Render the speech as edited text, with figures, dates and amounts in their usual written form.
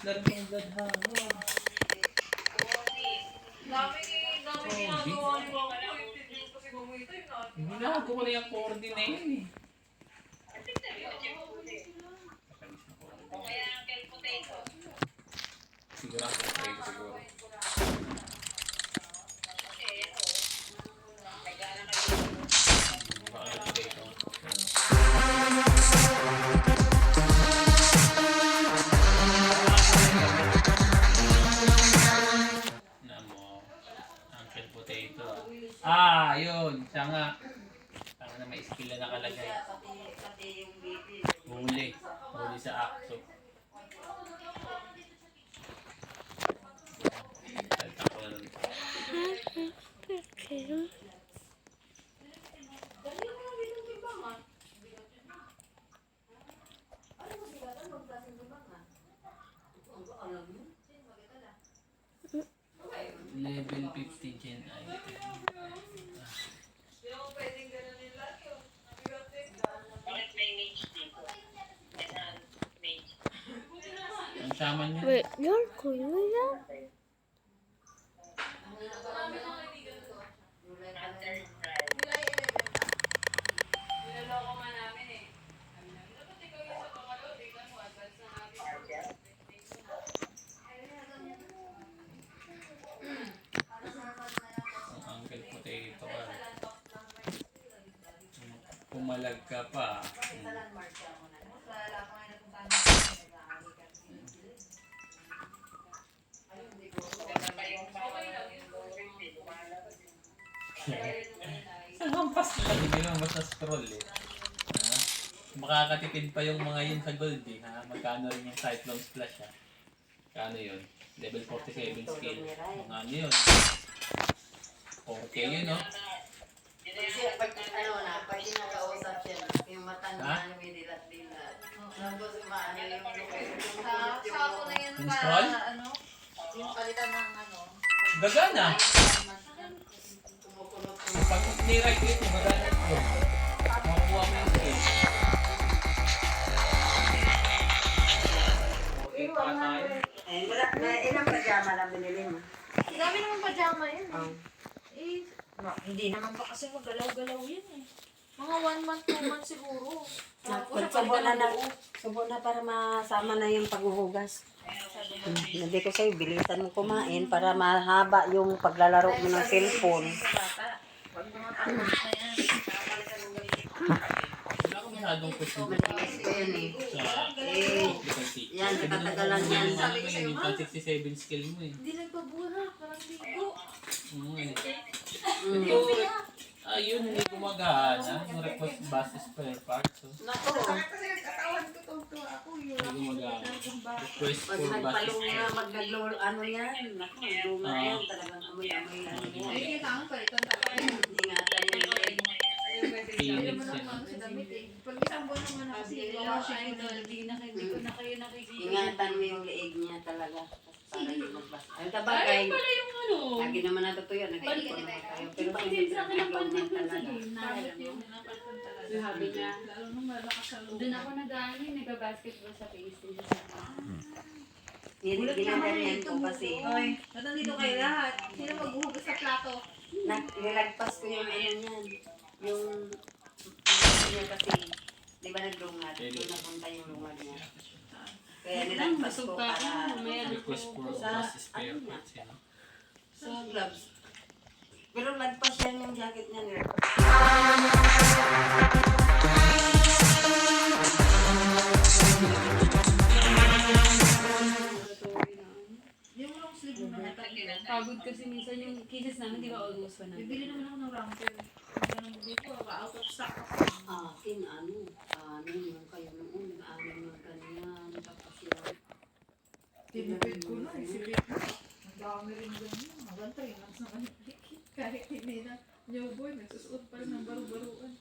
na rin yung gadhanga. Dami ginagawa ni Mama ko. Kasi mamita yun natin. Ginagawa ko na yung coordinate eh. O kaya Uncle Potato. Siguro ako siguro. Nagana kayo. Baka potato. Uncle Potato. Yun. Siya nga. Tama na may skill na nakalagay. Pati yung baby. Huli. Huli sa akso. Salta ko lang. Level 50 Gen item. Yung pwedeng gano'n nila yun. Bakit may mage dito? Mage. Ang shaman niya. Wait, you're cool with that? Niloloko nga namin eh. Sabi namin, dapat ikaw yung sa kakalo. Tingnan mo, advance na natin. Ang Uncle Potato ka. Pumalag ka pa. Sa hampas lang, hindi naman basta scroll eh. Ha? Makakatipid pa yung mga yun sa gold eh. Ha? Magkano rin yung Cyclone Splash ha? Kano yun? Level 47 skill. Mga ano yun? 4K yun no? Pag kinakausap siya, yung matanda na may dilat-dilat. Tapos maano yung Sako na yan Yung para scroll? ano? Yung palitan ng ano? Gagana! Pag ni-right click mo, gagana ito. Makukuha mo yung skill. Okay pa tayo. Ilang pajama lang binili mo? Dami naman pajama yun eh. Oh. Hindi naman pa kasi magalaw-galaw yun eh. Mga 1 month, 2 months siguro. Subo na para masama na yung paghuhugas. Hindi ko sa'yo, bilisan mo kumain para mahaba yung paglalaro mo ng cellphone. Pag mga tapos na yan. Wala ko masyadong kusubo Ayan eh. sa Yan, katagalan yan. Sabi ko sa'yo, ha? 67 skill mo eh. Hindi nagbabuha, parang bigo. Yun, hindi gumagana. Yung request base spare parts. So, Nako, Kasi katawan ko tungtong ako yun. hindi gumagana. Request pag for base nagpalong na, spare. magnaglolo, ano yan? Nako, luma yan. Talagang amoy-amoy ano yan. Ay, kailangan palitan talaga. Ingatan yung leg. Phoenix yan. Pag isang buwan naman ako siya, hindi ko na kayo nakikita. Ingatan mo yung leeg niya talaga. Para hindi magbasa. Ang tabagay, Pala yung ano, lagi naman natutuyo. Nag-ipon naman tayo. Pero pag-din sa akin ng nagloman pansin ko sa talaga. game na alam mo. Sabi niya, Lalo nung malakas sa loob. doon ako nag-ano, nag-basketball sa PlayStation sa Ginaganyan ko kasi. Oy, nandito kayo lahat. Sino maghuhugas sa plato? Nilagpas ko yung ano niyan. Yung niya kasi, di ba naglungad? Doon napunta yung lungad niya. Kaya nilagpas ko para Request for base spare parts yan. sa gloves. Pero lagpas yan yung jacket niya nilagpas. Yung long sleeve mo na Pagod kasi minsan yung cases namin, di ba almost pa na. Bibili naman ako ng rampel. Ganun dito, out of stock ako. Akin, ano yung kayo noon, anim ng ganyan, tapos yung... Tinipid ko na, isipid ko. Ang dami rin ganyan. Maganda rin. Mas naman kahit hindi na new boy, nagsusuot pa rin ng baru-baruan.